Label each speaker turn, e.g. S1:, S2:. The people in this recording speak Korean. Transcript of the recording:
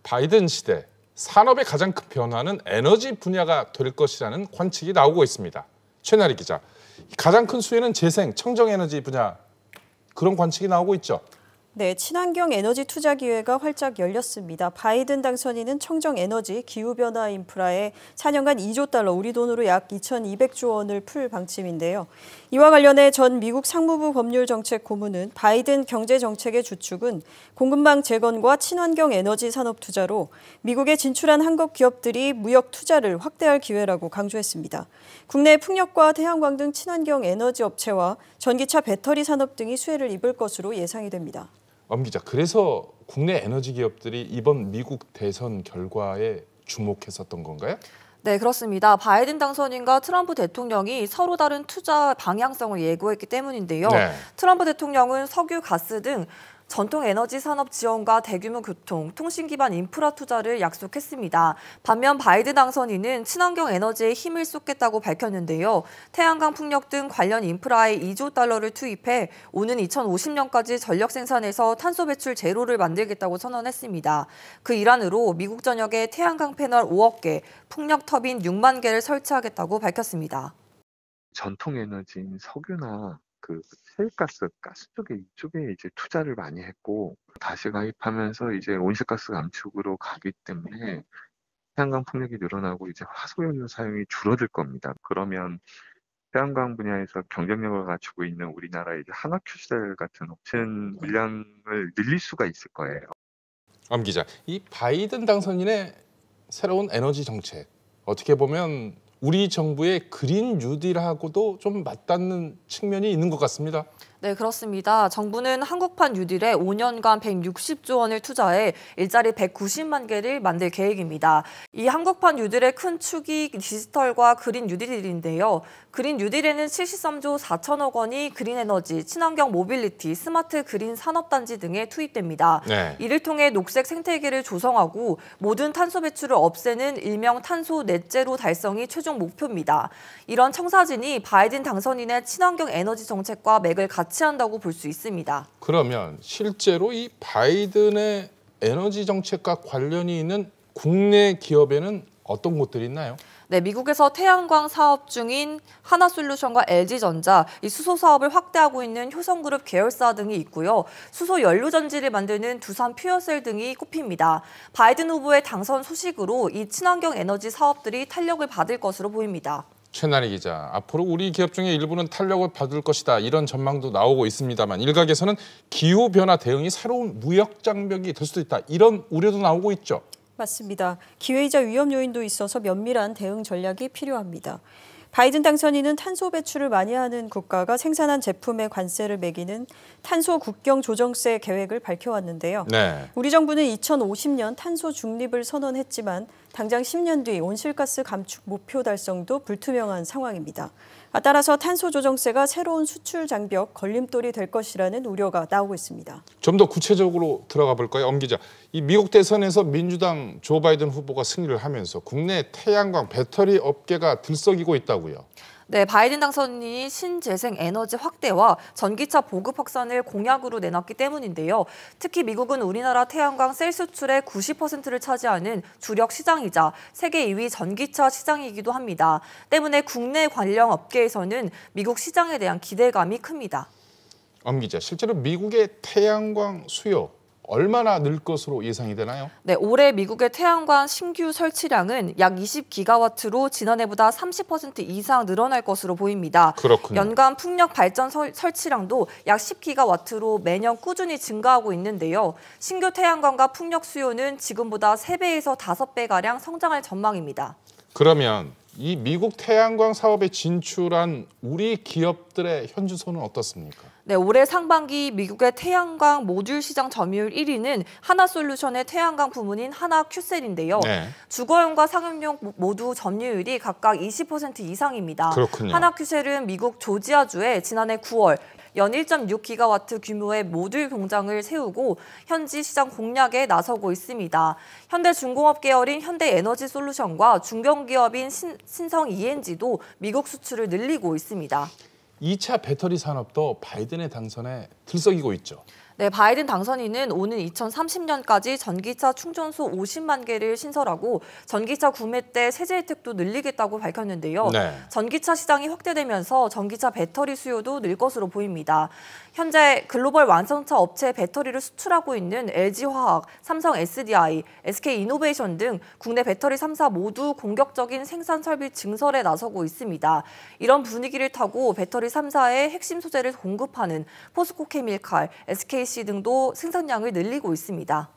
S1: 바이든 시대 산업의 가장 큰 변화는 에너지 분야가 될 것이라는 관측이 나오고 있습니다. 최나리 기자, 가장 큰 수혜는 재생, 청정에너지 분야 그런 관측이 나오고 있죠.
S2: 네, 친환경 에너지 투자 기회가 활짝 열렸습니다. 바이든 당선인은 청정 에너지, 기후변화 인프라에 4년간 2조 달러, 우리 돈으로 약 2,200조 원을 풀 방침인데요. 이와 관련해 전 미국 상무부 법률정책 고문은 바이든 경제정책의 주축은 공급망 재건과 친환경 에너지 산업 투자로 미국에 진출한 한국 기업들이 무역 투자를 확대할 기회라고 강조했습니다. 국내 풍력과 태양광 등 친환경 에너지 업체와 전기차 배터리 산업 등이 수혜를 입을 것으로 예상이 됩니다.
S1: 엄 기자, 그래서 국내 에너지 기업들이 이번 미국 대선 결과에 주목했었던 건가요?
S3: 네, 그렇습니다. 바이든 당선인과 트럼프 대통령이 서로 다른 투자 방향성을 예고했기 때문인데요.
S1: 네.
S3: 트럼프 대통령은 석유, 가스 등 전통 에너지 산업 지원과 대규모 교통, 통신 기반 인프라 투자를 약속했습니다. 반면 바이든 당선인은 친환경 에너지에 힘을 쏟겠다고 밝혔는데요. 태양광 풍력 등 관련 인프라에 2조 달러를 투입해 오는 2050년까지 전력 생산에서 탄소 배출 제로를 만들겠다고 선언했습니다. 그 일환으로 미국 전역에 태양광 패널 5억 개, 풍력 터빈 6만 개를 설치하겠다고 밝혔습니다.
S4: 전통 에너지인 석유나 셰일가스, 가스 이쪽에 이제 투자를 많이 했고, 다시 가입하면서 이제 온실가스 감축으로 가기 때문에 태양광 풍력이 늘어나고 이제 화석연료 사용이 줄어들 겁니다. 그러면 태양광 분야에서 경쟁력을 갖추고 있는 우리나라 이제 한화큐셀 같은 업체는 물량을 늘릴 수가 있을 거예요.
S1: 엄 기자, 이 바이든 당선인의 새로운 에너지 정책, 어떻게 보면 우리 정부의 그린 뉴딜하고도 좀 맞닿는 측면이 있는 것 같습니다.
S3: 네, 그렇습니다. 정부는 한국판 뉴딜에 5년간 160조 원을 투자해 일자리 190만 개를 만들 계획입니다. 이 한국판 뉴딜의 큰 축이 디지털과 그린 뉴딜인데요. 그린 뉴딜에는 73조 4천억 원이 그린 에너지, 친환경 모빌리티, 스마트 그린 산업단지 등에 투입됩니다.
S1: 네.
S3: 이를 통해 녹색 생태계를 조성하고 모든 탄소 배출을 없애는 일명 탄소 넷제로 달성이 최종 목표입니다. 이런 청사진이 바이든 당선인의 친환경 에너지 정책과 맥을 같이 한다고 볼 수 있습니다.
S1: 그러면 실제로 이 바이든의 에너지 정책과 관련이 있는 국내 기업에는 어떤 곳들이 있나요?
S3: 네, 미국에서 태양광 사업 중인 하나솔루션과 LG전자, 이 수소 사업을 확대하고 있는 효성그룹 계열사 등이 있고요. 수소 연료 전지를 만드는 두산 퓨어셀 등이 꼽힙니다. 바이든 후보의 당선 소식으로 이 친환경 에너지 사업들이 탄력을 받을 것으로 보입니다.
S1: 최나리 기자, 앞으로 우리 기업 중에 일부는 탄력을 받을 것이다, 이런 전망도 나오고 있습니다만 일각에서는 기후변화 대응이 새로운 무역 장벽이 될 수도 있다, 이런 우려도 나오고 있죠.
S2: 맞습니다. 기회이자 위험 요인도 있어서 면밀한 대응 전략이 필요합니다. 바이든 당선인은 탄소 배출을 많이 하는 국가가 생산한 제품에 관세를 매기는 탄소 국경 조정세 계획을 밝혀왔는데요.
S1: 네.
S2: 우리 정부는 2050년 탄소 중립을 선언했지만 당장 10년 뒤 온실가스 감축 목표 달성도 불투명한 상황입니다. 따라서 탄소 조정세가 새로운 수출 장벽, 걸림돌이 될 것이라는 우려가 나오고 있습니다.
S1: 좀 더 구체적으로 들어가 볼까요? 엄 기자, 이 미국 대선에서 민주당 조 바이든 후보가 승리를 하면서 국내 태양광 배터리 업계가 들썩이고 있다고요.
S3: 네, 바이든 당선인이 신재생 에너지 확대와 전기차 보급 확산을 공약으로 내놨기 때문인데요. 특히 미국은 우리나라 태양광 셀 수출의 90%를 차지하는 주력 시장이자 세계 2위 전기차 시장이기도 합니다. 때문에 국내 관련 업계에서는 미국 시장에 대한 기대감이 큽니다.
S1: 엄 기자, 실제로 미국의 태양광 수요 얼마나 늘 것으로 예상이 되나요?
S3: 네, 올해 미국의 태양광 신규 설치량은 약 20기가와트로 지난해보다 30% 이상 늘어날 것으로 보입니다.
S1: 그렇군요.
S3: 연간 풍력 발전 설치량도 약 10기가와트로 매년 꾸준히 증가하고 있는데요. 신규 태양광과 풍력 수요는 지금보다 3배에서 5배가량 성장할 전망입니다.
S1: 그러면 이 미국 태양광 사업에 진출한 우리 기업들의 현주소는 어떻습니까?
S3: 네, 올해 상반기 미국의 태양광 모듈 시장 점유율 1위는 하나솔루션의 태양광 부문인 하나큐셀인데요.
S1: 네.
S3: 주거용과 상업용 모두 점유율이 각각 20% 이상입니다.
S1: 그렇군요.
S3: 하나큐셀은 미국 조지아주에 지난해 9월 연 1.6기가와트 규모의 모듈 공장을 세우고 현지 시장 공략에 나서고 있습니다. 현대중공업 계열인 현대에너지솔루션과 중견기업인 신성 ENG도 미국 수출을 늘리고 있습니다.
S1: 2차 배터리 산업도 바이든의 당선에 들썩이고 있죠.
S3: 네, 바이든 당선인은 오는 2030년까지 전기차 충전소 50만 개를 신설하고 전기차 구매 때 세제 혜택도 늘리겠다고 밝혔는데요.
S1: 네.
S3: 전기차 시장이 확대되면서 전기차 배터리 수요도 늘 것으로 보입니다. 현재 글로벌 완성차 업체에 배터리를 수출하고 있는 LG화학, 삼성 SDI, SK이노베이션 등 국내 배터리 3사 모두 공격적인 생산 설비 증설에 나서고 있습니다. 이런 분위기를 타고 배터리 3사의 핵심 소재를 공급하는 포스코 케미칼, SKC 등도 생산량을 늘리고 있습니다.